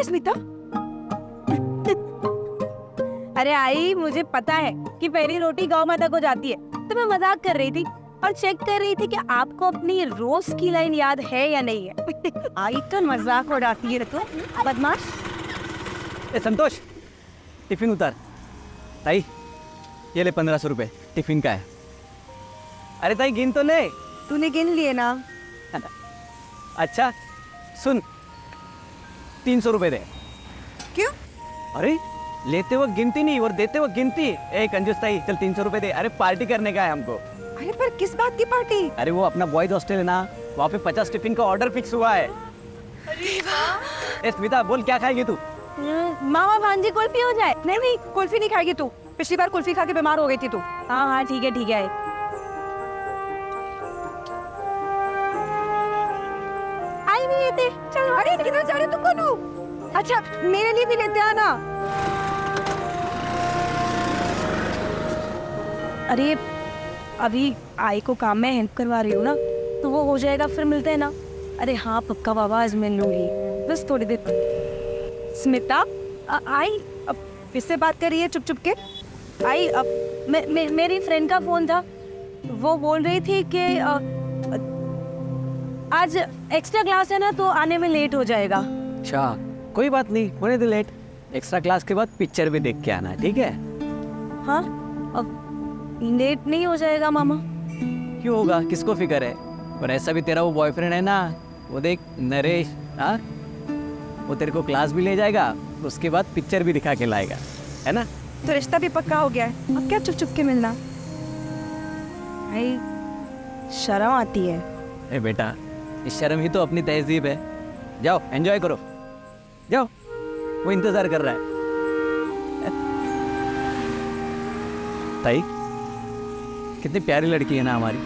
है स्मिता? अरे आई, मुझे पता है कि पहली रोटी गौ माता को जाती है, तो मैं मजाक कर रही थी और चेक कर रही थी कि आपको अपनी रोज की लाइन याद है या नहीं है। आई तो मजाक उड़ाती है तो बदमाश। ए संतोष, टिफिन उतार। ताई, ये ले 1500 रुपए, टिफिन का है। अरे ताई गिन तो ले। तूने गिन लिए ना? अच्छा सुन, 300 रुपए दे। क्यों? अरे लेते वक्त गिनती नहीं और देते वक्त गिनती। ए कंजूस ताई, चल 300 रुपए दे। अरे पार्टी करने का है हमको। अरे पर किस बात की पार्टी? अरे वो अपना बॉयज हॉस्टल है ना, वहाँ पे 50 टिफिन का ऑर्डर फिक्स हुआ है। अरे वाह। ए स्मिता, बोल क्या खाएगी तू? मामा भांजी कुल्फी हो जाए। नहीं नहीं, कुल्फी नहीं खाएगी तू। पिछली बार कुल्फी खा के बीमार हो गई थी तू। हाँ हाँ ठीक है ठीक है। आई नहीं लेते। चलो। अरे किधर जा रहे तुम दोनों? अच्छा मेरे लिए भी लेते आना। अरे अभी आई को काम में हेल्प करवा रही हूँ ना, तो वो हो जाएगा, फिर मिलते हैं ना। अरे हाँ पक्का बाबा, आज मिल लूंगी, बस थोड़ी देर। स्मिता आई अब किससे बात कर रही है चुप चुप के? आई अब मेरी फ्रेंड का फोन था, वो बोल रही थी कि आज एक्स्ट्रा क्लास है ना, तो आने में लेट हो जाएगा। अच्छा कोई बात नहीं, होने दे लेट। एक्स्ट्रा क्लास के बाद पिक्चर भी देख के आना, ठीक है? हाँ अब लेट नहीं हो जाएगा मामा? क्यों होगा, किसको फिक्र है? पर ऐसा भी तेरा वो बॉयफ्रेंड है ना, वो देख नरेश, हाँ वो तेरे को क्लास भी ले जाएगा, उसके बाद पिक्चर भी दिखा के लाएगा, है ना? तो रिश्ता भी पक्का हो गया है, अब क्या चुप चुप के मिलना? भाई शर्म आती है। ए बेटा, इस शर्म ही तो अपनी तहजीब है। जाओ एंजॉय करो, जाओ, वो इंतजार कर रहा है। ताई, कितनी प्यारी लड़की है ना हमारी।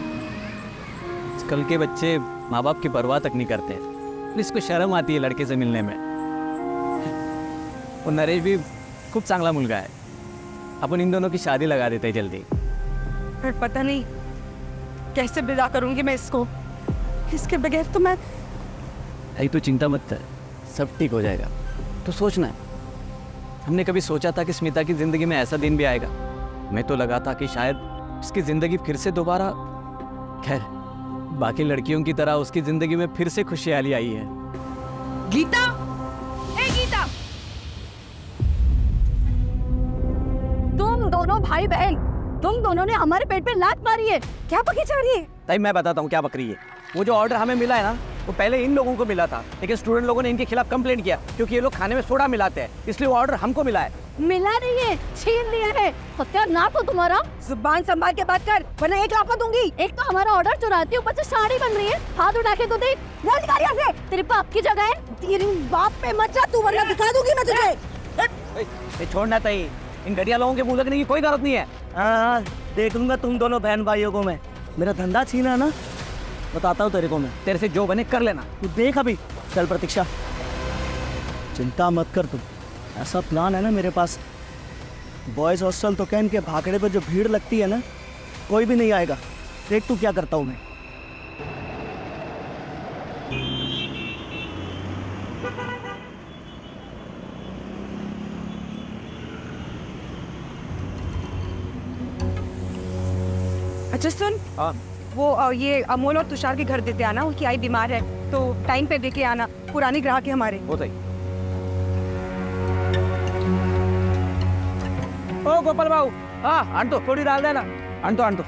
आजकल के बच्चे माँ बाप की परवाह तक नहीं करते, तो इसको शर्म आती है लड़के से मिलने में। वो नरेश भी खूब चांगला मुलगा है, अपन इन दोनों की शादी लगा देते हैं जल्दी। पर पता नहीं कैसे विदा करूंगी मैं इसको, इसके बगैर तो मैं। भाई तू चिंता मत कर, सब ठीक हो जाएगा। तो सोचना है, हमने कभी सोचा था कि स्मिता की जिंदगी में ऐसा दिन भी आएगा? मैं तो लगा था कि शायद उसकी जिंदगी फिर से दोबारा, खैर बाकी लड़कियों की तरह उसकी जिंदगी में फिर से खुशहाली आई है। गीता, ए गीता, तुम दोनों भाई बहन, तुम दोनों ने हमारे पेट पे लात मारी है, क्या पकी जा रही है? ताई मैं बताता हूँ क्या बकरी है। वो जो ऑर्डर हमें मिला है ना, वो पहले इन लोगों को मिला था, लेकिन स्टूडेंट लोगों ने इनके खिलाफ कंप्लेंट किया क्योंकि ये लोग खाने में सोडा मिलाते हैं, इसलिए वो ऑर्डर हमको मिला है। मिला नहीं है, छीन लिया है। सत्यानाश हो तुम्हारा। जुबान संभाल के बात कर, वरना एक लाफा दूंगी। एक तो हमारा ऑर्डर चुराती है, ऊपर से साड़ी बन रही है। हाथ उठा के तो देख, निकाल यहाँ से। तेरे बाप की जगह है। तेरी बाप पे मत जा तू, वरना दिखा दूंगी मैं तुझे। ये छोड़ना ताई, इन घटिया लोगों के मुंह लगने की कोई जरूरत नहीं है। हाँ देख लूंगा तुम दोनों बहन भाइयों को मैं। मेरा धंधा छीना ना, बताता हूँ तेरे को मैं। तेरे से जो बने कर लेना। तू देख अभी। चल प्रतीक्षा, चिंता मत कर तुम, ऐसा प्लान है ना मेरे पास। बॉयज़ हॉस्टल तो क्या, इनके भाखड़े पे जो भीड़ लगती है ना, कोई भी नहीं आएगा। देख तू क्या करता हूँ मैं। अच्छा सुन, हाँ वो ये अमोल और तुषार के घर देते आना, उनकी आई बीमार है, तो टाइम पे देके आना। पुरानी ग्राहक है हमारे। वो सही। ओ गोपाल बाबू, हाँ आन तो थोड़ी डाल देना, आन तो।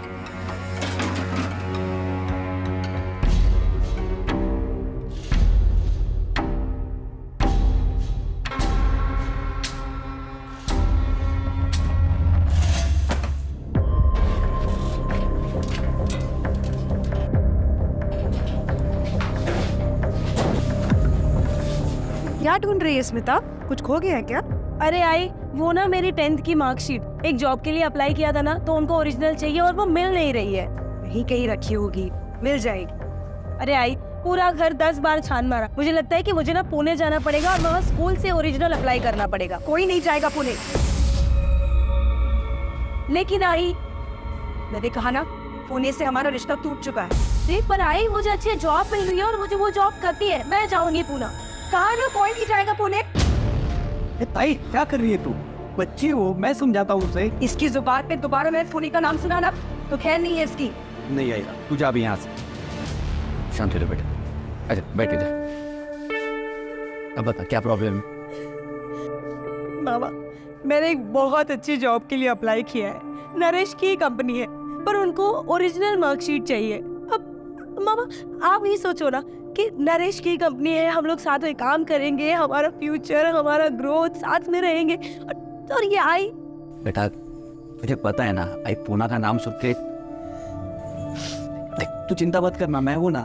क्या ढूंढ रही है स्मिता? कुछ खो गया है क्या? अरे आई, वो ना मेरी 10th की मार्कशीट, एक जॉब के लिए अप्लाई किया था ना, तो उनको ओरिजिनल चाहिए और वो मिल नहीं रही है। वहीं कहीं रखी होगी, मिल जाएगी। अरे आई, पूरा घर 10 बार छान मारा। मुझे लगता है कि मुझे ना पुणे जाना पड़ेगा और वहाँ स्कूल से ओरिजिनल अप्लाई करना पड़ेगा। कोई नहीं जाएगा पुणे। लेकिन आई, मैंने कहा ना, पुणे से हमारा रिश्ता टूट चुका है। देख पर आई, मुझे अच्छी जॉब मिल रही है और मुझे वो जॉब करती है। मैं जाऊंगी पुणे। कहा ना कोई नहीं जाएगा पुणे। ताई क्या कर रही है तू? बच्ची हो, मैं समझाता हूँ उसे। इसकी जुबान पे दोबारा मेरे फोनी का नाम सुना ना तो खैर नहीं है इसकी। नहीं आएगा, तू जा अभी यहाँ से। शांत हो जा बेटा। अच्छा बैठ जा। अब बता क्या प्रॉब्लम है? मामा, मैंने एक बहुत अच्छी जॉब के लिए अप्लाई किया है। नरेश की कंपनी है, पर उनको ओरिजिनल मार्कशीट चाहिए। अब मामा आप ही सोचो ना कि नरेश की कंपनी है, हम लोग साथ में काम करेंगे, हमारा फ्यूचर, हमारा ग्रोथ साथ में रहेंगे, और ये आई। बेटा मुझे पता है ना, आई पूना का नाम सुन के। देख, तू चिंता मत करना, मैं हूं ना,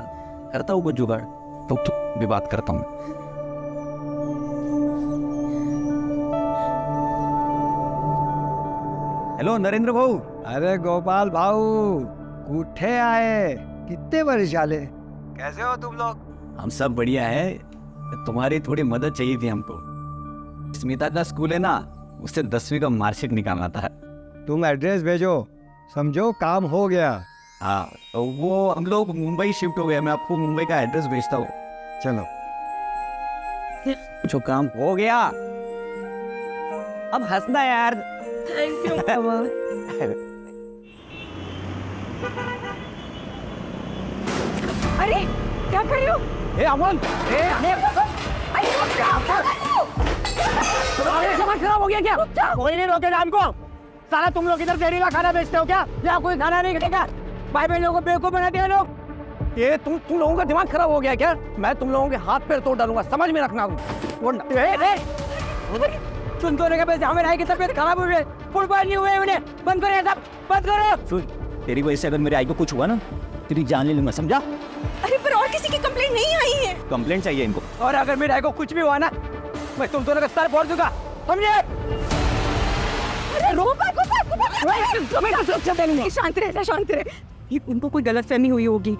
करता हूँ कुछ जुगाड़। तो भी बात करता हूँ। हेलो नरेंद्र भाऊ। अरे गोपाल भाऊ, उठे आए, कितने बरिश आले, कैसे हो तुम लोग? हम सब बढ़िया है, तुम्हारी थोड़ी मदद चाहिए थी हमको। स्मिता का स्कूल है ना, उससे 10वीं का मार्कशीट निकालना था। तुम एड्रेस भेजो, समझो काम हो गया। हाँ तो वो हम लोग मुंबई शिफ्ट हो गए, मैं आपको मुंबई का एड्रेस भेजता हूँ। चलो जो काम हो गया, अब हंसना यार। थैंक यू मामा। अरे क्या कर रहे हो? ए अमन, समझ खराब हो गया क्या? कोई नहीं रोकेगा हमको। साला तुम लोग इधर जहरीला खाना बेचते हो क्या? या कोई खाना नहीं खिलेगा? भाई बहन लोगों को बेवकूफ बना दिया लोग। ये तुम लोगों का दिमाग खराब हो गया क्या? मैं तुम लोगों के हाथ पैर तोड़ डालूंगा, समझ में रखना। सुन तो के पैसे हमें राय की तबीयत खराब हो गई, फुटबॉल नहीं हुए उन्हें, बंद करो सब, बंद करो। सुन, तेरी वजह से अगर मेरे आई को कुछ हुआ ना, तेरी जान ले लूंगा, समझा? अरे पर और किसी की कंप्लेंट नहीं आई है। कंप्लेंट चाहिए इनको। और अगर मेरे आई को कुछ भी हुआ ना, मैं तुम दोनों का सर फोड़ दूंगा, समझे? शांत रहे, शांत रहे। ये उनको कोई गलतफहमी हुई होगी,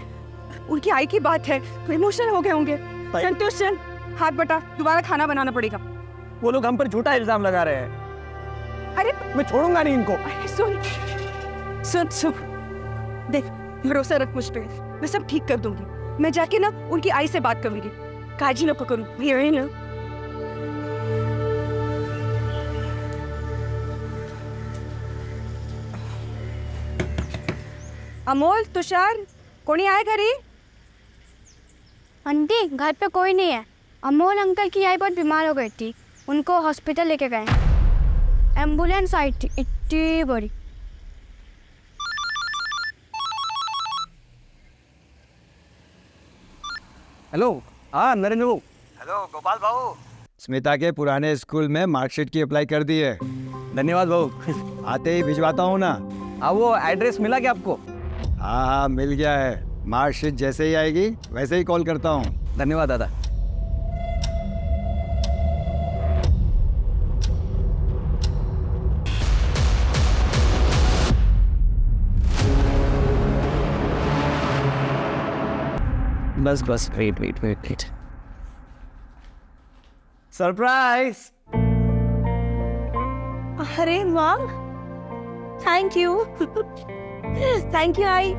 उनकी आई की बात है, तो इमोशनल हो गए होंगे। संतोष चल, हाथ बटा, दोबारा खाना बनाना पड़ेगा। वो लोग हम पर झूठा इल्जाम लगा रहे हैं। अरे मैं छोड़ूंगा नहीं इनको। अरे सुन सुन सुन, देख भरोसा रख मुझ पे, मैं सब ठीक कर दूंगी। मैं जाके ना उनकी आई से बात करूंगी, काजी ना पकड़ूं, ये ना। अमोल, तुषार, कोणी आहे घरी? आंटी घर पे कोई नहीं है। अमोल अंकल की आई बहुत बीमार हो गई थी, उनको हॉस्पिटल लेके गए। एम्बुलेंस आई थी इतनी बड़ी। हेलो, हाँ नरेंद्र बाबू। हेलो गोपाल भाऊ, स्मिता के पुराने स्कूल में मार्कशीट की अप्लाई कर दी है, धन्यवाद भाऊ। आते ही भिजवाता हूँ ना। हाँ वो एड्रेस मिला क्या आपको? हाँ हाँ मिल गया है, मार्कशीट जैसे ही आएगी वैसे ही कॉल करता हूँ। धन्यवाद दादा। बस बस, wait wait wait wait. Surprise. अरे वाह, थैंक यू। थैंक यू आई।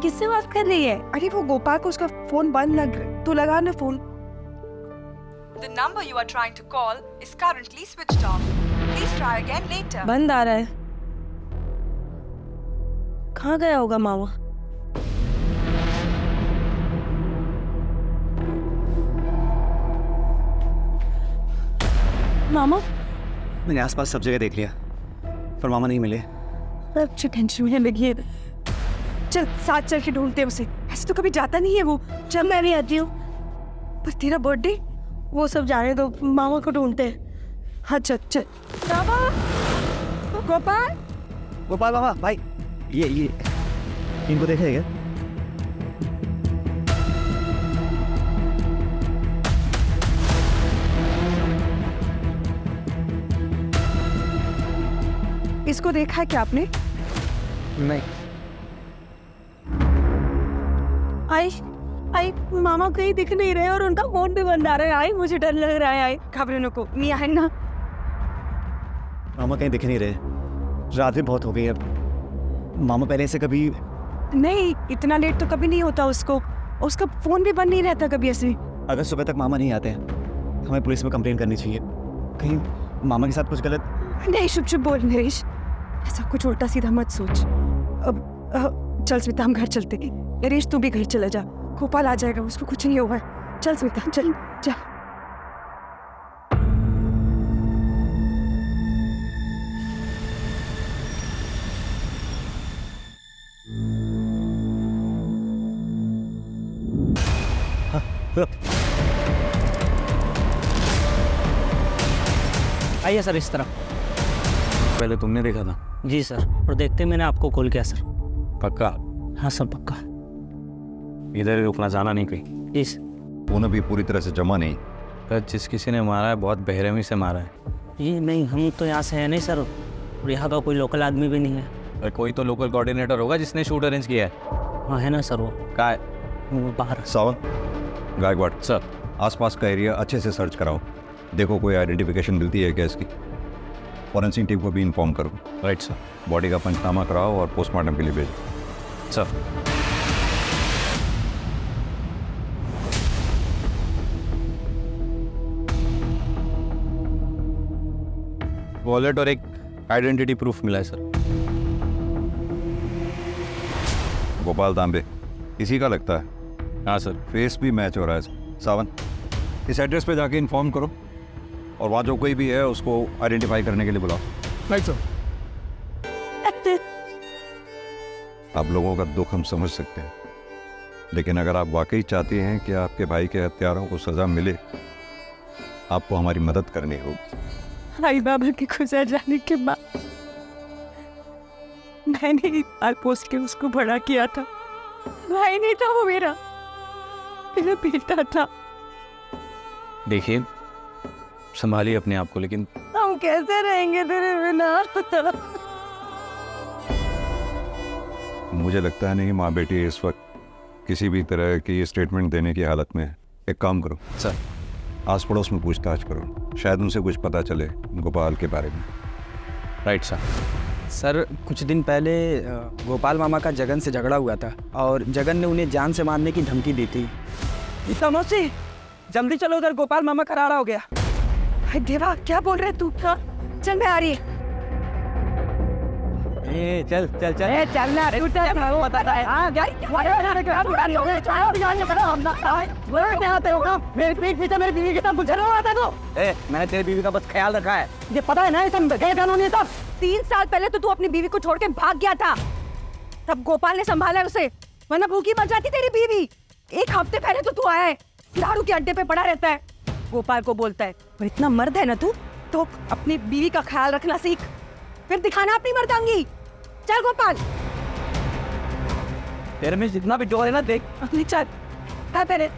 किससे बात कर रही है? अरे वो गोपाल को उसका फोन बंद लग रहा, तो लगा ना phone. The number you are trying to call is currently switched off. Please try again later. बंद आ रहा है। कहाँ गया होगा मामा? मामा मैंने आसपास सब जगह देख लिया, पर मामा नहीं मिले। अच्छी टेंशन में लगी है। चल साथ चल के ढूंढते हैं उसे, ऐसे तो कभी जाता नहीं है वो। जब मैं भी आती हूँ। पर तेरा बर्थडे, वो सब जाने दो, मामा को ढूंढते हैं। हाँ चल चल। गोपाल, गोपाल मामा भाई, ये इनको देखे क्या? इसको देखा है क्या आपने? नहीं। आई मामा कहीं दिख नहीं रहे और उनका फोन भी बंद आ रहा है। आई मुझे डर लग रहा है। आई घबराने को नहीं है ना। मामा कहीं दिख नहीं रहे, रात भी बहुत हो गई अब। मामा पहले से कभी नहीं, इतना लेट तो कभी नहीं होता उसको, उसका फोन भी बंद नहीं रहता कभी ऐसे। अगर सुबह तक मामा नहीं आते हमें पुलिस में कंप्लेन करनी चाहिए। कहीं मामा के साथ कुछ गलत। नहीं, चुप चुप बोल नरेश, ऐसा कुछ उल्टा सीधा मत सोच। अब चल स्मिता, हम घर चलते। नरेश तू भी घर चला जा, गोपाल आ जाएगा, उसको कुछ नहीं हुआ है। चल स्मिता, चल चल। आइए सर इस तरफ। पहले तुमने देखा था? जी सर, और देखते मैंने आपको कॉल किया सर। पक्का? हाँ सर पक्का। इधर रुकना, जाना नहीं कहीं। जी सर। खून अभी पूरी तरह से जमा नहीं। सर जिस किसी ने मारा है बहुत बेरहमी से मारा है। जी नहीं, हम तो यहाँ से हैं नहीं सर, और यहाँ का कोई लोकल आदमी भी नहीं है। और कोई तो लोकल कोऑर्डिनेटर होगा जिसने शूट अरेंज किया है। हाँ है ना सर, वो कहाँ है? वो बाहर। सावन, गायकवाड़ सर। आसपास का एरिया अच्छे से सर्च कराओ, देखो कोई आइडेंटिफिकेशन मिलती है क्या इसकी। फॉरेंसिक टीम को भी इन्फॉर्म करो। Right sir. बॉडी का पंचनामा कराओ और पोस्टमार्टम के लिए भेजो। सर। वॉलेट और एक आइडेंटिटी प्रूफ मिला है सर। गोपाल तांबे इसी का लगता है। हाँ सर। फेस भी मैच हो रहा है। सावन, इस एड्रेस पे जाके इन्फॉर्म करो और वहाँ जो कोई भी है उसको आइडेंटिफाई करने के लिए बुलाओ। Right sir. आप लोगों का दुख हम समझ सकते हैं, लेकिन अगर आप वाकई चाहते हैं कि आपके भाई के हत्यारों को सज़ा मिले, आपको हमारी मदद करनी होगी। आई बाबा के गुजर जाने के बाद मैंने इकबाल पोस्ट के उसको बड़ा किया था। भाई नहीं था वो, मेरा बेटा था। देखिए, संभालिए अपने आप को। लेकिन हम कैसे रहेंगे तेरे बिना? मुझे लगता है नहीं माँ बेटी इस वक्त किसी भी तरह की स्टेटमेंट देने की हालत में है। एक काम करो सर, आस पड़ोस में पूछताछ करो, शायद उनसे कुछ पता चले गोपाल के बारे में। Right sir. सर कुछ दिन पहले गोपाल मामा का जगन से झगड़ा हुआ था और जगन ने उन्हें जान से मारने की धमकी दी थी। मौसी जल्दी चलो उधर, गोपाल मामा करारा हो गया। हाय देवा, क्या बोल रहे तू? चल मैं आ रही। ए, चल चल चल। ए चलना रे, उठा वो बता रहा है। हां गाड़ी मेरे पीठ पीछे मेरी बीवी के साथ गुजर रहा था तो। ए, मैंने तेरी बीवी का बस ख्याल रखा है। ये पता है ना, ये सब गए कानूनी सब। 3 साल पहले तो तू अपनी बीवी को छोड़ के भाग गया था, तब गोपाल ने संभाला उसे, वरना भूखी मर जाती तेरी बीवी। 1 हफ्ते पहले तो तू आया है, दारू के अड्डे पे पड़ा रहता है, गोपाल को बोलता है। पर इतना मर्द है ना तू, तो अपनी बीवी का ख्याल रखना सीख, फिर दिखाना अपनी मर्दांगी। चल गोपाल। तेरे में जितना भी जोर है ना, देख। चल क्या तेरे।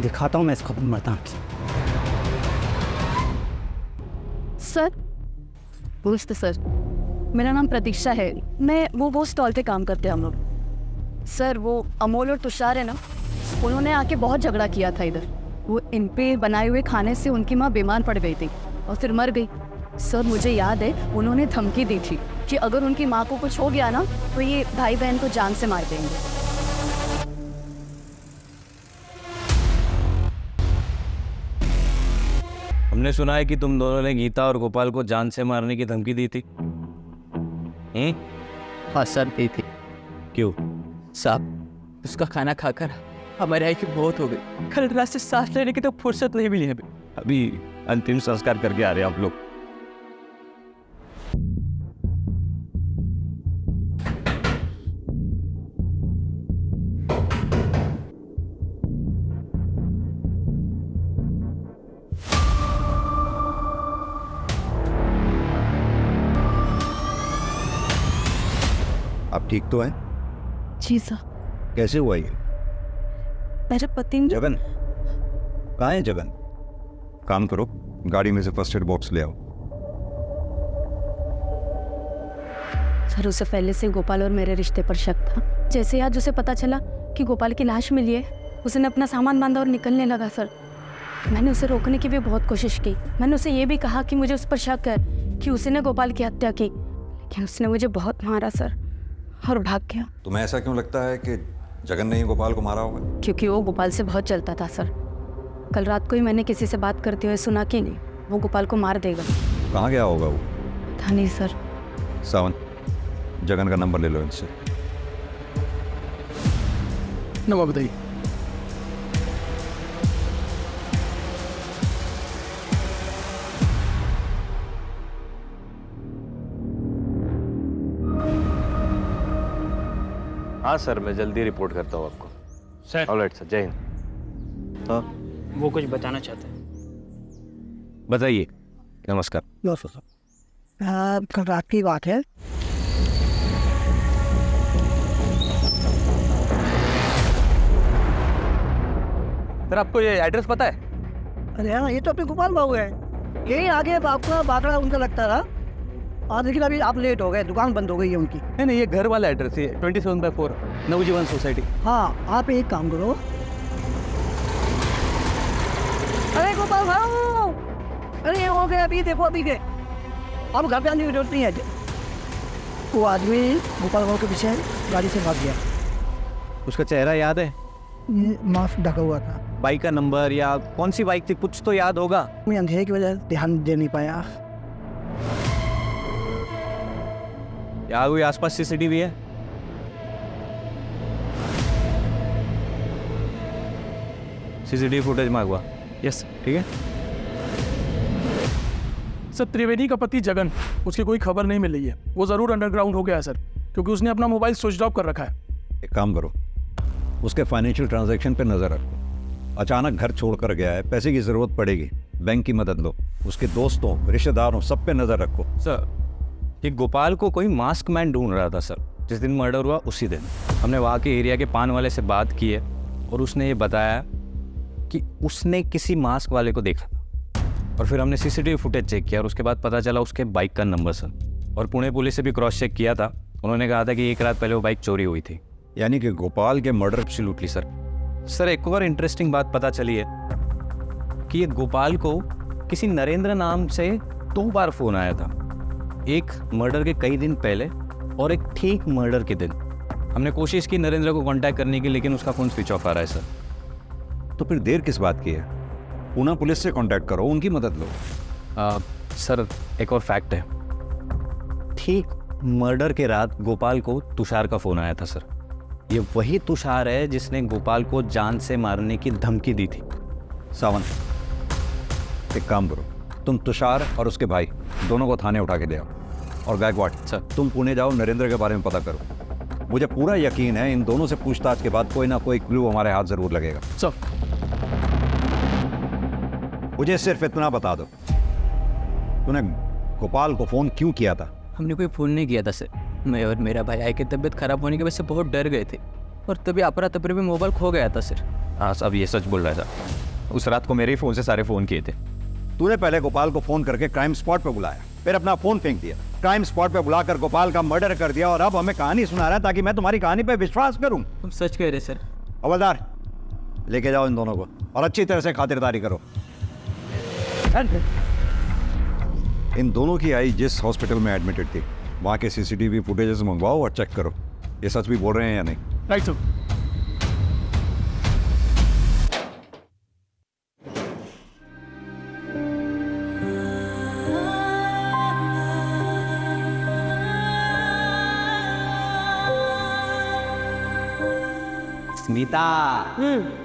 दिखाता हूँ मैं इसको मरता। सर नमस्ते सर, मेरा नाम प्रतीक्षा है। मैं वो स्टॉल पे काम करते हैं हम लोग। सर वो अमोल और तुषार है ना, उन्होंने आके बहुत झगड़ा किया था इधर। वो इन पे बनाए हुए खाने से उनकी माँ बीमार पड़ गई थी और फिर मर गई। सर मुझे याद है उन्होंने धमकी दी थी कि अगर उनकी माँ को कुछ हो गया ना तो ये भाई बहन को जान से मार देंगे। हमने सुना है कि तुम दोनों ने गीता और गोपाल को जान से मारने की धमकी दी थी। हाँ सर, दी थी। क्यों? साहब उसका खाना खाकर हमारे आई की मौत हो गई। कल रात से सांस लेने की तो फुर्सत नहीं मिली हमें। अभी अंतिम संस्कार करके आ रहे हैं आप लोग। आप ठीक तो हैं? जी सर। कैसे हुआ ये? मेरे पति ने जगन कहाँ है? जगन, काम करो, गाड़ी में से फर्स्ट एड बॉक्स ले आओ। सर उसे पहले से गोपाल और मेरे रिश्ते पर शक था। जैसे आज उसे पता चला कि गोपाल की लाश मिली है, उसने अपना सामान बांधा और निकलने लगा। सर मैंने उसे रोकने की भी बहुत कोशिश की। मैंने उसे ये भी कहा कि मुझे उस पर शक है कि उसने गोपाल की हत्या की, लेकिन उसने मुझे बहुत मारा सर और भाग गया। तुम्हें ऐसा क्यों लगता है कि जगन ने ही गोपाल को मारा होगा? क्योंकि वो गोपाल से बहुत चलता था सर। कल रात को ही मैंने किसी से बात करते हुए सुना कि वो गोपाल को मार देगा। कहाँ गया होगा वो? पता नहीं सर। सावन, जगन का नंबर ले लो इनसे। नंबर बताइए। हाँ सर, मैं जल्दी रिपोर्ट करता हूँ आपको। सर ऑलराइट सर, जय हिंद। हाँ वो कुछ बताना चाहते हैं। बताइए। नमस्कार। कल रात की बात है। सर आपको ये एड्रेस पता है? अरे हाँ, ये तो अपने गोपाल बाबू है। यही आगे आपका बाकड़ा उनका लगता था। और लेकिन अभी आप लेट हो गए, दुकान बंद हो गई है उनकी। नहीं, ये घर वाला एड्रेस है, 27/4 नवजीवन सोसाइटी। हाँ, आप एक काम करो। अरे गोपाल भाऊ, अरे ये हो गया, अभी देखो अभी के। अब घर पे आने की जरूरत नहीं है। वो आदमी गोपाल भाऊ के पीछे गाड़ी से भाग गया। उसका चेहरा याद है? मास्क ढका हुआ था। बाइक का नंबर या कौन सी बाइक थी, कुछ तो याद होगा। मैं अंधेरे की वजह से ध्यान दे नहीं पाया। या कोई आसपास सीसीटीवी है? CCTV footage मांगवा। यस, ठीक है। सर त्रिवेदी का पति जगन, उसकी कोई खबर नहीं मिल रही है। वो जरूर अंडरग्राउंड हो गया है सर, क्योंकि उसने अपना मोबाइल स्विच ऑफ कर रखा है। एक काम करो, उसके फाइनेंशियल ट्रांजैक्शन पे नज़र रखो। अचानक घर छोड़कर गया है, पैसे की ज़रूरत पड़ेगी, बैंक की मदद लो। उसके दोस्तों, रिश्तेदारों, सब पे नज़र रखो। सर, ये गोपाल को कोई मास्क मैन ढूंढ रहा था सर। जिस दिन मर्डर हुआ उसी दिन हमने वहाँ के एरिया के पान वाले से बात की है और उसने ये बताया कि उसने किसी मास्क वाले को देखा था। और फिर हमने सीसीटीवी फुटेज चेक किया और उसके बाद पता चला उसके बाइक का नंबर सर। और पुणे पुलिस से भी क्रॉस चेक किया था, उन्होंने कहा था कि एक रात पहले वो बाइक चोरी हुई थी। यानी कि गोपाल के मर्डर। Absolutely sir. सर एक और इंटरेस्टिंग बात पता चली है कि ये गोपाल को किसी नरेंद्र नाम से 2 बार फ़ोन आया था। एक मर्डर के कई दिन पहले और एक ठीक मर्डर के दिन। हमने कोशिश की नरेंद्र को कांटेक्ट करने की, लेकिन उसका फ़ोन स्विच ऑफ आ रहा है सर। तो फिर देर किस बात की है? पूना पुलिस से कांटेक्ट करो, उनकी मदद लो। सर एक और फैक्ट है, ठीक मर्डर के रात गोपाल को तुषार का फ़ोन आया था सर। ये वही तुषार है जिसने गोपाल को जान से मारने की धमकी दी थी। सावन, एक काम करो, तुम तुषार और उसके भाई दोनों को थाने उठा के ले आओ। और गायकवाड़ सर, तुम पुणे जाओ, नरेंद्र के बारे में पता करो। मुझे पूरा यकीन है इन दोनों से पूछताछ के बाद कोई ना कोई क्लू हमारे हाथ जरूर लगेगा। सर मुझे सिर्फ इतना बता दो, तूने गोपाल को फ़ोन क्यों किया था? हमने कोई फ़ोन नहीं किया था सर। मैं और मेरा भाई आई की तबीयत खराब होने की वजह से बहुत डर गए थे और तभी अपरा तपरे में मोबाइल खो गया था सर। हाँ, अब ये सच बोल रहा था। उस रात को मेरे ही फ़ोन से सारे फ़ोन किए थे। तूने पहले गोपाल को फ़ोन करके क्राइम स्पॉट पे बुलाया, फिर अपना फ़ोन फेंक दिया, क्राइम स्पॉट पे बुलाकर गोपाल का मर्डर कर दिया और अब हमें कहानी सुना रहा है ताकि मैं तुम्हारी कहानी पे विश्वास करूं। तुम सच कह रहे सर। हवलदार, लेके जाओ इन दोनों को और अच्छी तरह से खातिरदारी करो। इन दोनों की आई जिस हॉस्पिटल में एडमिटेड थी, वहाँ के सीसीटीवी फुटेजेस मंगवाओ और चेक करो ये सच भी बोल रहे हैं या नहीं। Right sir. स्मिता,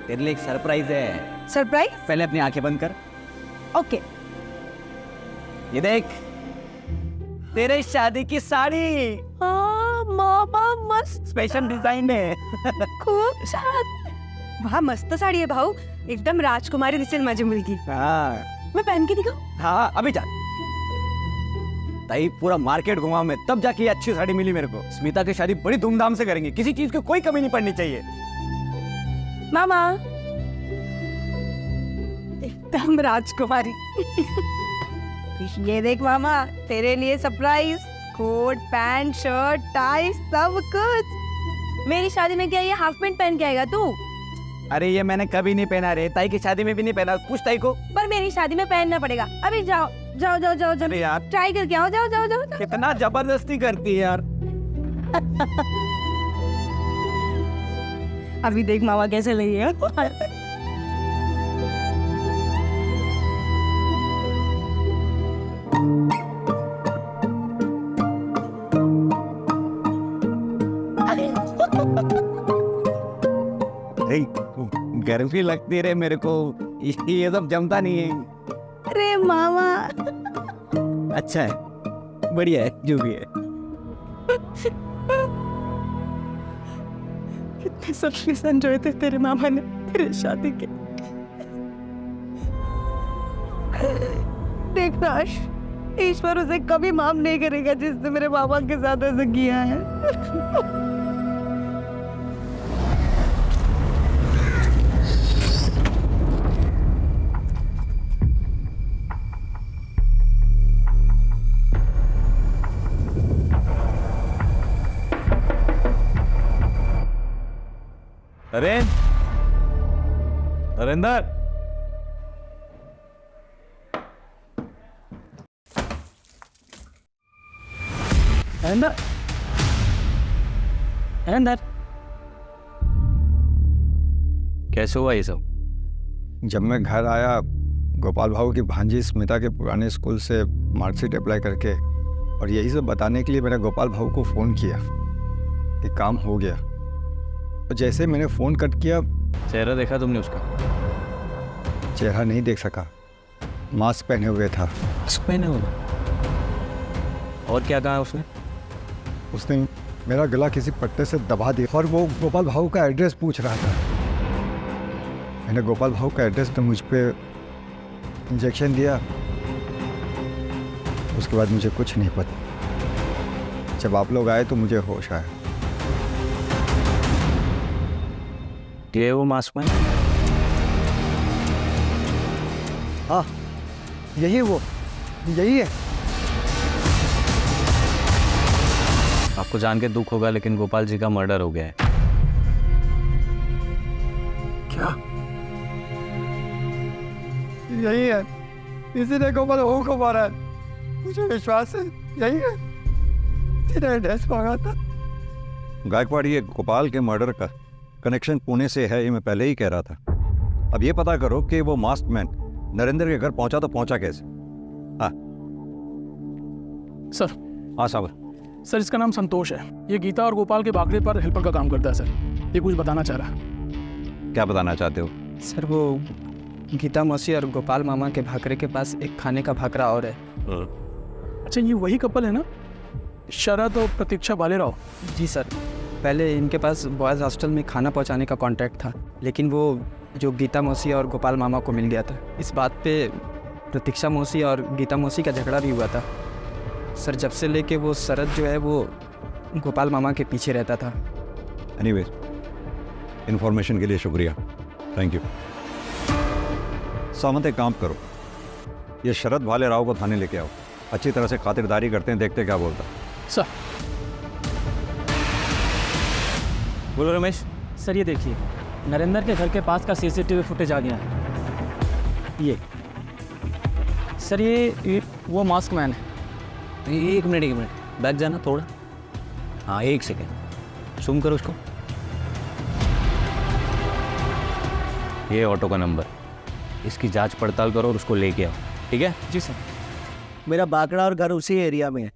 तेरे लिए एक सरप्राइज है। सरप्राइज? पहले अपनी आंखें बंद कर। ओके। ये देख, तेरे शादी की साड़ी। हाँ मामा, मस्त स्पेशल डिजाइन है। खूब साथ। वाह, मस्त साड़ी है भाऊ, एकदम राजकुमारी दिसेल माझी मुलगी। हाँ मैं पहन के दिखाऊं? हाँ, अभी जा। ताई पूरा मार्केट घुमा मैं, तब जाके ये अच्छी साड़ी मिली मेरे को। स्मिता की शादी बड़ी धूमधाम से करेंगे, किसी चीज की कोई कमी नहीं पड़नी चाहिए। मामा, एकदम राजकुमारी। ये देख मामा, तेरे लिए surprise, coat pant shirt tie सब कुछ। मेरी शादी में क्या ये हाफ पैंट पहन के आएगा तू? अरे ये मैंने कभी नहीं पहना रे, ताई की शादी में भी नहीं पहना। पूछ ताई को। पर मेरी शादी में पहनना पड़ेगा। अभी जाओ जाओ जाओ जाओ जाओ, अरे यार, ट्राई करके आओ, जाओ जाओ जाओ, जाओ। कितना जबरदस्ती करती है यार। अभी देख मामा कैसे लगी है। अरे गर्मी लगती रे मेरे को, ये सब जमता नहीं है। अरे मामा, अच्छा है, बढ़िया है, जो भी है। कितने सबके संजोए थे तेरे मामा ने तेरे शादी के। देखना ईश्वर उसे कभी माफ नहीं करेगा जिसने मेरे मामा के साथ ऐसा किया है। नरेंद्र, नरेंद्र, नरेंद्र, कैसे हुआ ये सब? जब मैं घर आया, गोपाल भाऊ की भांजी स्मिता के पुराने स्कूल से मार्कशीट अप्लाई करके, और यही सब बताने के लिए मैंने गोपाल भाऊ को फ़ोन किया कि काम हो गया। और जैसे मैंने फ़ोन कट किया, चेहरा देखा तुमने उसका? चेहरा नहीं देख सका, मास्क पहने हुए था। मास्क पहने हुए? और क्या कहा उसने? उसने मेरा गला किसी पट्टे से दबा दिया और वो गोपाल भाऊ का एड्रेस पूछ रहा था। मैंने गोपाल भाऊ का एड्रेस तो मुझ पे इंजेक्शन दिया। उसके बाद मुझे कुछ नहीं पता। जब आप लोग आए तो मुझे होश आया। ये वो मास्क में? हाँ, यही है। आपको जान के दुख होगा, लेकिन गोपाल जी का मर्डर हो गया है। क्या? यही है, इसी ने गोपाल भाऊ को मारा है। मुझे विश्वास है यही है। तेरा एड्रेस मांगा था। गायकवाड़, ये गोपाल के मर्डर का कनेक्शन पुणे से है, ये मैं पहले ही कह रहा था। अब ये पता करो कि वो मास्क मैन नरेंद्र के घर पहुंचा तो पहुंचा कैसे? हाँ सर। हाँ साहब। सर, इसका नाम संतोष है। ये गीता और गोपाल के बागड़े पर हेल्पर का काम करता है सर। ये कुछ बताना चाह रहा है। क्या बताना चाहते हो? सर, वो गीता मौसी और गोपाल मामा के भाकरे के पास एक खाने का भाकरा और है। अच्छा, ये वही कपल है ना, शरद और प्रतीक्षा भालेराव? जी सर, पहले इनके पास बॉयज़ हॉस्टल में खाना पहुंचाने का कॉन्ट्रैक्ट था, लेकिन वो जो गीता मौसी और गोपाल मामा को मिल गया था। इस बात पे प्रतीक्षा मौसी और गीता मौसी का झगड़ा भी हुआ था सर। जब से लेके वो शरद जो है वो गोपाल मामा के पीछे रहता था। एनीवे, इन्फॉर्मेशन के लिए शुक्रिया, थैंक यू। सामंत, एक काम करो, ये शरद भालेराव को थाने लेके आओ। अच्छी तरह से खातिरदारी करते हैं, देखते क्या बोलता। सर। बोलो रमेश। सर, ये देखिए, नरेंद्र के घर के पास का सीसीटीवी फुटेज आ गया है। ये सर, ये वो मास्क मैन है। एक मिनट, बैठ जाना थोड़ा। हाँ, एक सेकेंड, जूम करो उसको। ये ऑटो का नंबर, इसकी जांच पड़ताल करो और उसको लेके आओ, ठीक है? जी सर। मेरा बाकड़ा और घर उसी एरिया में है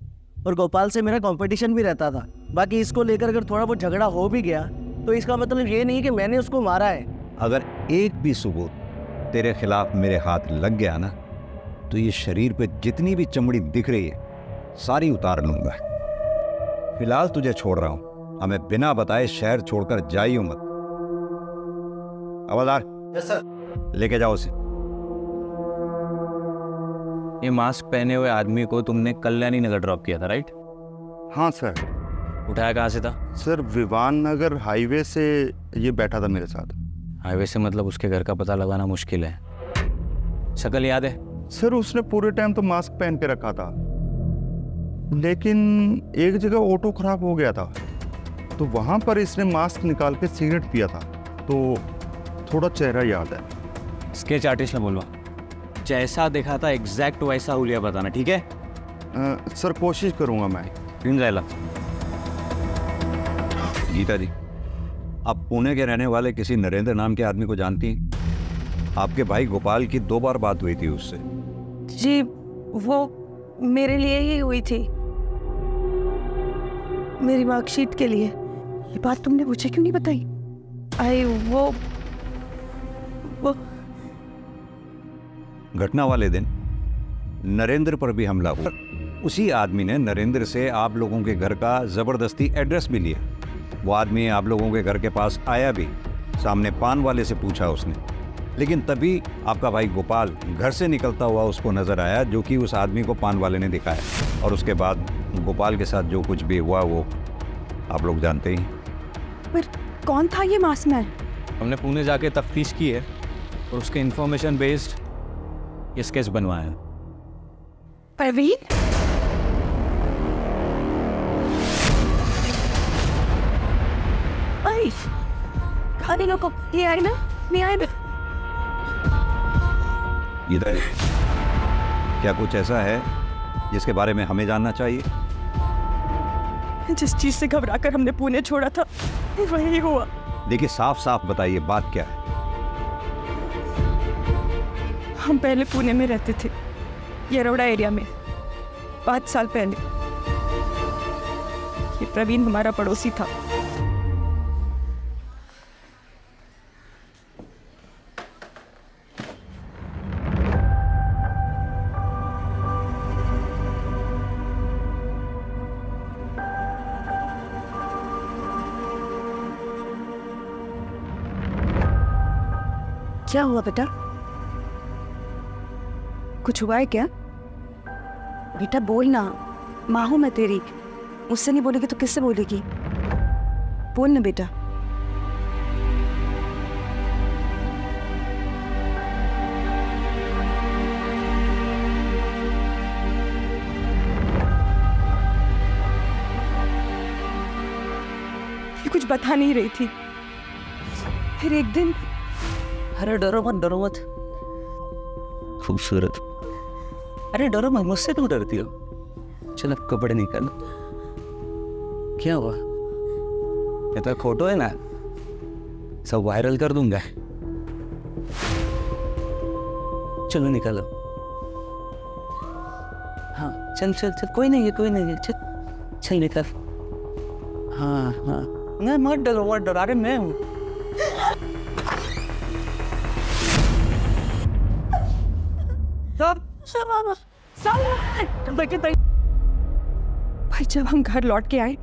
और गोपाल से मेरा कंपटीशन भी रहता था। बाकी इसको लेकर अगर थोड़ा बहुत झगड़ा हो भी गया तो इसका मतलब ये नहीं कि मैंने उसको मारा है। अगर एक भी सबूत तेरे खिलाफ मेरे हाथ लग गया ना, तो ये शरीर पे जितनी भी चमड़ी दिख रही है सारी उतार लूंगा। फिलहाल तुझे छोड़ रहा हूं, हमें बिना बताए शहर छोड़कर जाइयो मत। हवलदार। Yes sir. लेके जाओ उसे। ये मास्क पहने हुए आदमी को तुमने कल्याणी नगर ड्रॉप किया था, राइट? हाँ सर। उठाया कहाँ से था? सर, विवान नगर हाईवे से ये बैठा था मेरे साथ। हाईवे से मतलब उसके घर का पता लगाना मुश्किल है। शक्ल याद है? सर, उसने पूरे टाइम तो मास्क पहन के रखा था, लेकिन एक जगह ऑटो खराब हो गया था तो वहाँ पर इसने मास्क निकाल के सिगरेट पिया था, तो थोड़ा चेहरा याद है। स्केच आर्टिस्ट ने बोलवा, जैसा देखा था एग्जैक्ट वैसा हुलिया बताना, ठीक है? सर, कोशिश करूँगा मैं। गीता जी, आप पुणे के रहने वाले किसी नरेंद्र नाम के आदमी को जानती हैं? आपके भाई गोपाल की 2 बार बात हुई थी उससे। जी, वो मेरे लिए ही हुई थी, मेरी मार्कशीट के लिए। ये बात तुमने मुझे क्यों नहीं बताई? आई वो घटना वाले दिन नरेंद्र पर भी हमला हुआ। उसी आदमी ने नरेंद्र से आप लोगों के घर का जबरदस्ती एड्रेस भी लिया। वो आदमी आप लोगों के घर के पास आया भी, सामने पान वाले से पूछा उसने, लेकिन तभी आपका भाई गोपाल घर से निकलता हुआ उसको नजर आया, जो कि उस आदमी को पान वाले ने दिखाया। और उसके बाद गोपाल के साथ जो कुछ भी हुआ वो आप लोग जानते ही। पर कौन था ये मासमैन? हमने पुणे जाके तफ्तीश की है और उसके इंफॉर्मेशन बेस्ड ये स्केच बनवाया है। परवीन? आई खाने लोगों ये आए ना, नहीं आए ना। इधर क्या कुछ ऐसा है जिसके बारे में हमें जानना चाहिए? जिस चीज से घबराकर हमने पुणे छोड़ा था वही हुआ। देखिए, साफ साफ बताइए बात क्या है। हम पहले पुणे में रहते थे, येरवड़ा एरिया में, 5 साल पहले। ये प्रवीण हमारा पड़ोसी था। क्या हुआ बेटा? कुछ हुआ है क्या? बेटा बोल ना, माँ हूं मैं तेरी। मुझसे नहीं बोलेगी तो किससे बोलेगी? बोल ना बेटा। ये कुछ बता नहीं रही थी। फिर एक दिन, अरे डरो मत। खूबसूरत। अरे डरो मत, मुझसे क्यों डरती हो? चल अब कपड़े निकाल। क्या हुआ? ये तो फोटो है ना, सब वायरल कर दूंगा। चलो निकालो। हाँ चल, कोई नहीं है, चल निकल। हाँ नहीं, मत डरो। अरे मैं हूँ। भाई जब हम घर लौट के आए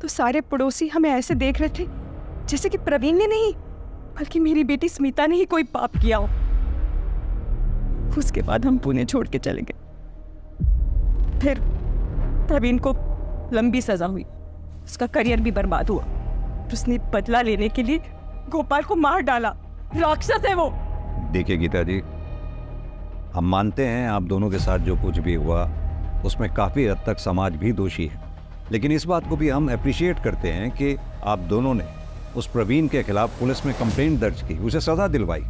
तो सारे पड़ोसी हमें ऐसे देख रहे थे जैसे कि प्रवीण ने नहीं बल्कि मेरी बेटी स्मिता ने ही कोई पाप किया हो। उसके बाद हम पुणे छोड़ के चले गए। फिर प्रवीण को लंबी सजा हुई, उसका करियर भी बर्बाद हुआ। उसने बदला लेने के लिए गोपाल को मार डाला। राक्षस है वो। देखिए गीता जी, हम मानते हैं आप दोनों के साथ जो कुछ भी हुआ उसमें काफ़ी हद तक समाज भी दोषी है, लेकिन इस बात को भी हम अप्रिशिएट करते हैं कि आप दोनों ने उस प्रवीण के खिलाफ पुलिस में कंप्लेंट दर्ज की, उसे सज़ा दिलवाई।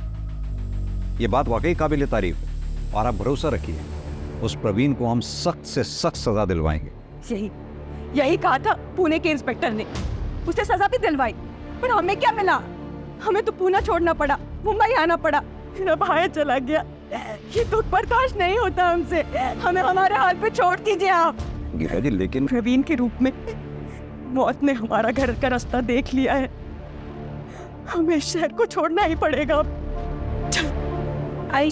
ये बात वाकई काबिल तारीफ है और आप भरोसा रखिए उस प्रवीण को हम सख्त से सख्त सज़ा दिलवाएंगे। यही कहा था पुणे के इंस्पेक्टर ने, उसे सजा भी दिलवाई। पर हमें क्या मिला? हमें तो पुणे छोड़ना पड़ा, मुंबई आना पड़ा। मेरा भाई चला गया। ये दुख बर्दाश्त नहीं होता हमसे। हमें हमारे हाल पे छोड़ दीजिए आप। गीता जी लेकिन प्रवीण के रूप में मौत ने हमारा घर का रास्ता देख लिया है। हमें शहर को छोड़ना ही पड़ेगा। आई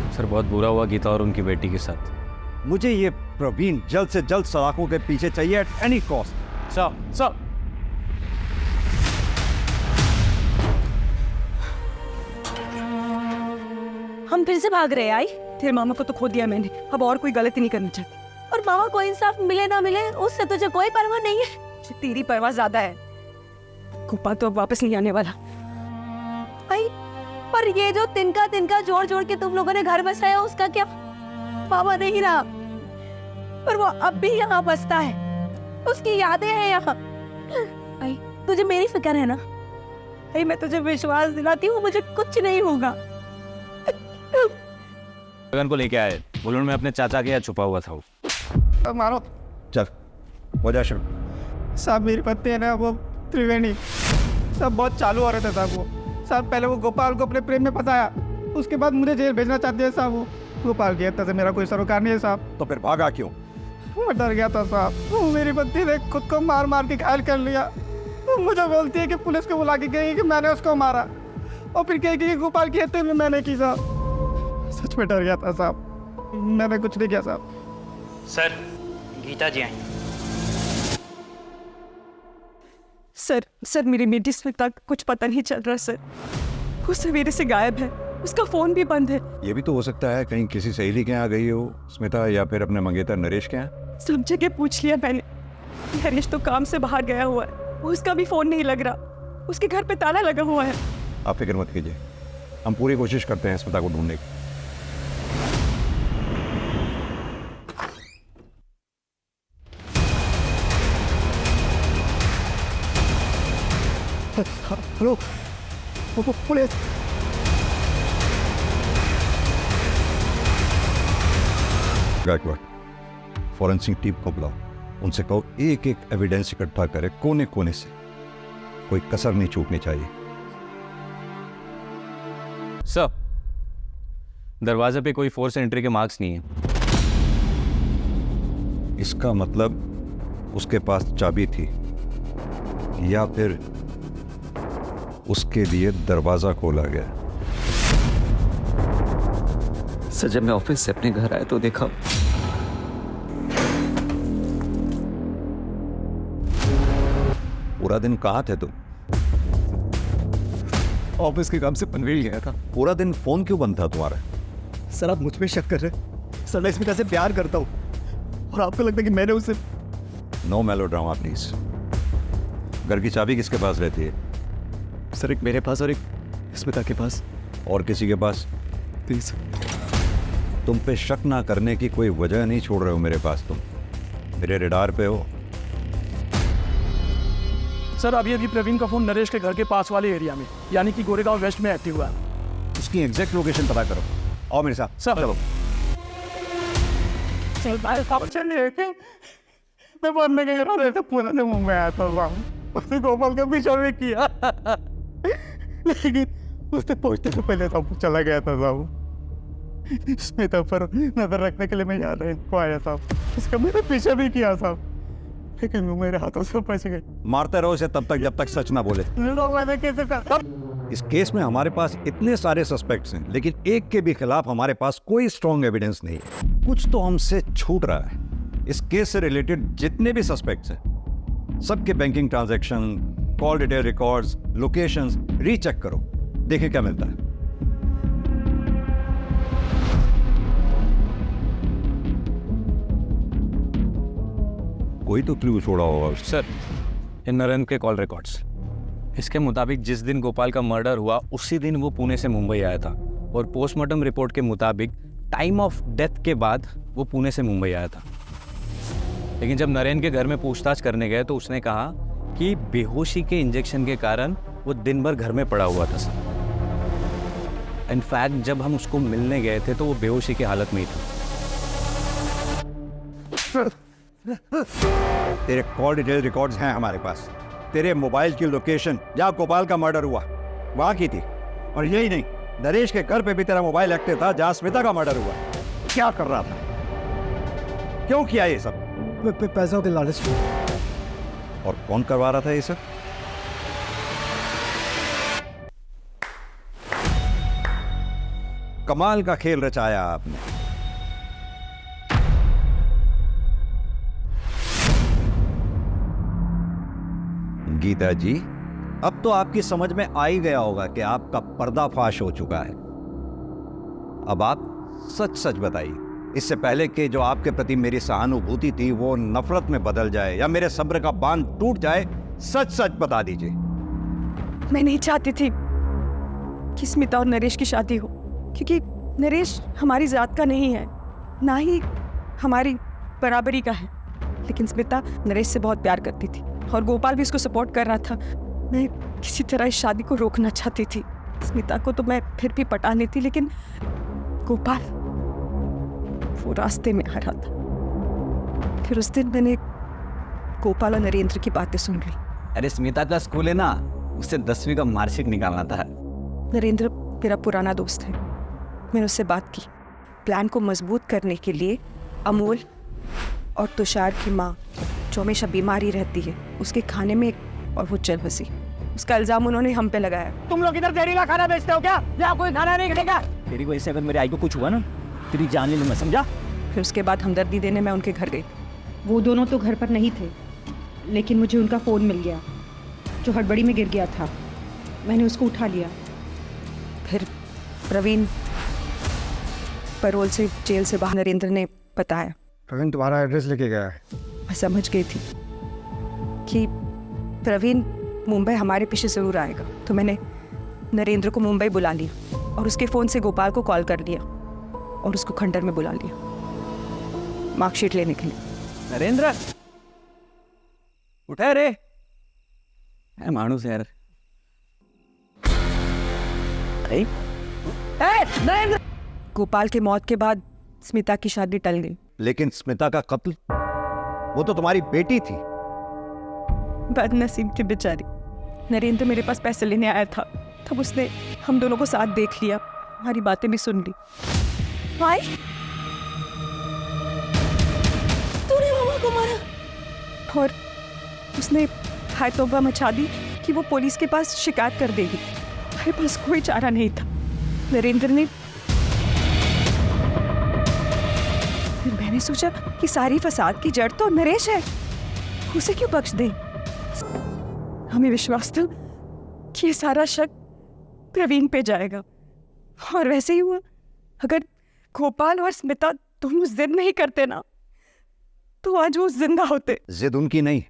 सर बहुत बुरा हुआ गीता और उनकी बेटी के साथ। मुझे ये प्रवीण जल्द से जल्द सलाखों के पीछे चाहिए एट एनी कॉस्ट। सब हम फिर से भाग रहे हैं। आई तेरे मामा को तो खो दिया मैंने, अब और कोई गलती नहीं करनी चाहती। और मामा को इंसाफ मिले ना मिले उससे तुझे कोई परवाह नहीं है। तेरी परवाह ज्यादा है। गोपाल तो अब वापस नहीं आने वाला। आई पर ये जो तिनका जोड़ के तुम लोगों ने घर बसाया उसका क्या? मामा नहीं रहा, पर वो अब भी यहाँ बसता है, उसकी यादें हैं यहाँ। आई तुझे मेरी फिक्र है ना? आई मैं तुझे विश्वास दिलाती हूँ, मुझे कुछ नहीं होगा। गगन को लेके आए, बुलून में अपने चाचा के यहाँ छुपा हुआ था वो। मारो। चल हो जा शुरू। साहब मेरी पत्नी है ना, वो त्रिवेणी, सब बहुत चालू हो रहे थे साहब। वो साहब पहले वो गोपाल को अपने प्रेम में फंसाया, उसके बाद मुझे जेल भेजना चाहते हैं साहब। वो गोपाल की हत्या से मेरा कोई सरोकार नहीं है साहब। तो फिर भागा क्यों? मैं डर गया था साहब। मेरी बच्ची ने खुद को मार मार के घायल कर लिया। मुझे बोलती है कि पुलिस को बुला के गई कि मैंने उसको मारा, और फिर कहेगी कि गोपाल की हत्या में मैंने की साहब। सच में डर गया था साहब, मैंने कुछ नहीं किया साहब। सर गीता जी आई। सर मेरी बेटी स्मिता कुछ पता नहीं चल रहा सर। वो सवेरे से गायब है, उसका फोन भी बंद है। ये भी तो हो सकता है कहीं किसी सहेली के यहाँ गई हो स्मिता, या फिर अपने मंगेतर नरेश के यहाँ। सब जगह पूछ लिया मैंने। नरेश तो काम से बाहर गया हुआ है, उसका भी फोन नहीं लग रहा, उसके घर पे ताला लगा हुआ है। आप फिक्र मत कीजिए, हम पूरी कोशिश करते हैं स्मिता को ढूंढने की। Hello police. Gaikwad, forensic team को बुलाओ, उनसे कहो एक एक एविडेंस इकट्ठा करे कोने कोने से, कोई कसर नहीं छूटनी चाहिए। सर, दरवाजे पे कोई फोर्स एंट्री के मार्क्स नहीं है। इसका मतलब उसके पास चाबी थी, या फिर उसके लिए दरवाजा खोला गया। सर, जब मैं ऑफिस से अपने घर आया तो देखा पूरा दिन कहाँ थे तुम? ऑफिस के काम से पनवेल गया था। पूरा दिन फोन क्यों बंद था तुम्हारा? सर आप मुझ पे शक कर रहे हैं? सर मैं स्मिता से प्यार करता हूँ, और आपको लगता है कि मैंने उसे। No melodrama please. घर की चाबी किसके पास रहती है? सर एक मेरे पास और एक स्मिता के पास। और किसी के पास? प्लीज। तुम पे शक ना करने की कोई वजह नहीं छोड़ रहे हो मेरे पास, तुम मेरे रेडार पे हो। सर अभी प्रवीण का फोन नरेश के घर के पास वाले एरिया में, यानी कि गोरेगांव वेस्ट में एक्टिव हुआ है। उसकी एग्जैक्ट लोकेशन पता करो। आओ मेरे साथ। सर चलो। मैं बनने के रहे थे, पूरा दिन मुंबई आया था साहब। उसने गोपाल का पीछा भी किया, लेकिन उसने पहुंचने से पहले सब चला गया था साहब। स्मिता पर नजर रखने के लिए मैं यहाँ रहने को आया साहब। इसका मैंने पीछे भी किया साहब, लेकिन वो मेरे हाथों से बच गए। मारते रहो इसे तब तक जब तक सच ना बोले। मैंने कैसे कर? इस केस में हमारे पास इतने सारे सस्पेक्ट्स हैं, लेकिन एक के भी खिलाफ हमारे पास कोई स्ट्रॉन्ग एविडेंस नहीं है। कुछ तो हमसे छूट रहा है। इस केस से रिलेटेड जितने भी सस्पेक्ट्स हैं, सबके banking transaction, call detail records, locations recheck करो, देखिए क्या मिलता है। कोई तो क्लू छोड़ा होगा। सर, इन नरेंद्र के कॉल रिकॉर्ड्स, इसके मुताबिक जिस दिन गोपाल का मर्डर हुआ उसी दिन वो पुणे से मुंबई आया था, और पोस्टमार्टम रिपोर्ट के मुताबिक टाइम ऑफ डेथ के बाद वो पुणे से मुंबई आया था। लेकिन जब नरेंद्र के घर में पूछताछ करने गए तो उसने कहा कि बेहोशी के इंजेक्शन के कारण वो दिन भर घर में पड़ा हुआ था सर। इनफैक्ट जब हम उसको मिलने गए थे तो वो बेहोशी की हालत में ही था। तेरे कॉल डिटेल रिकॉर्ड्स हैं हमारे पास। तेरे मोबाइल की लोकेशन जहाँ गोपाल का मर्डर हुआ वहाँ की थी, और यही नहीं, नरेश के घर पे भी तेरा मोबाइल एक्टिव था जहाँ स्मिता का मर्डर हुआ। क्या कर रहा था? क्यों किया ये सब? पैसों के लालच में। और कौन करवा रहा था ये सब? कमाल का खेल रचाया आपने। गीता जी, अब तो आपकी समझ में आ ही गया होगा कि आपका पर्दाफाश हो चुका है। अब आप सच सच बताइए, इससे पहले कि जो आपके प्रति मेरी सहानुभूति थी वो नफरत में बदल जाए या मेरे सब्र का बांध टूट जाए, सच सच बता दीजिए। मैं नहीं चाहती थी कि स्मिता और नरेश की शादी हो, क्योंकि नरेश हमारी जात का नहीं है, ना ही हमारी बराबरी का है। लेकिन स्मिता नरेश से बहुत प्यार करती थी और गोपाल भी उसको सपोर्ट कर रहा था। मैं किसी तरह इस शादी को रोकना चाहती थी। स्मिता को तो मैं फिर भी पटा लेती, लेकिन गोपाल वो रास्ते में आ रहा था। फिर उस दिन मैंने गोपाल और नरेंद्र की बातें सुन ली। अरे स्मिता का स्कूल है ना, उससे 10वीं का मार्कशीट निकालना था। नरेंद्र मेरा पुराना दोस्त है, मैंने उससे बात की। प्लान को मजबूत करने के लिए अमोल और तुषार की माँ जो हमेशा बीमारी रहती है, उसके खाने में और वो चल बसी। उसका इल्जाम उन्होंने हम पे लगाया। तुम लोग इधर जहरीला खाना बेचते हो क्या? या कोई खाना नहीं खिलेगा? तेरी वजह से अगर मेरे आई को कुछ हुआ ना, तेरी जान ले लूँगा, समझा? फिर उसके बाद हमदर्दी देने मैं उनके घर गई। वो दोनों तो घर पर नहीं थे, लेकिन मुझे उनका फ़ोन मिल गया जो हड़बड़ी में गिर गया था। मैंने उसको उठा लिया। फिर प्रवीण पैरोल से जेल से बाहर नरेंद्र ने बताया। प्रवीण तुम्हारा एड्रेस लेके गया है। मैं समझ गई थी कि प्रवीण मुंबई हमारे पीछे ज़रूर आएगा, तो मैंने नरेंद्र को मुंबई बुला लिया और उसके फ़ोन से गोपाल को कॉल कर लिया और उसको खंडर में बुला लिया मार्कशीट लेने के लिए। नरेंद्र उठा रे, मानूस यार। नरेंद्र! गोपाल की मौत के बाद स्मिता की शादी टल गई। लेकिन स्मिता का कत्ल, वो तो तुम्हारी बेटी थी। बदनसीब थी बेचारी। नरेंद्र मेरे पास पैसे लेने आया था, तब उसने हम दोनों को साथ देख लिया, हमारी बातें भी सुन ली। भाई, तूने मामा को मारा? और उसने हाय तौबा मचा दी कि वो पुलिस के पास शिकायत कर देगी। हमारे पास कोई चारा नहीं था। नरेंद्र ने, फिर मैंने सोचा कि सारी फसाद की जड़ तो नरेश है, उसे क्यों बख्श दें? हमें विश्वास था कि ये सारा शक प्रवीण पे जाएगा, और वैसे ही हुआ। अगर गोपाल और स्मिता दोनों जिद नहीं करते ना, तो आज वो जिंदा होते। जिद उनकी नहीं,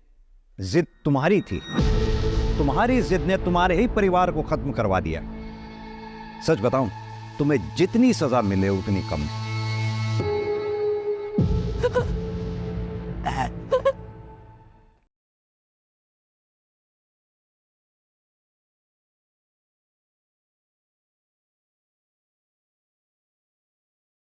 जिद तुम्हारी थी। तुम्हारी जिद ने तुम्हारे ही परिवार को खत्म करवा दिया। सच बताऊं, तुम्हें जितनी सजा मिले उतनी कम।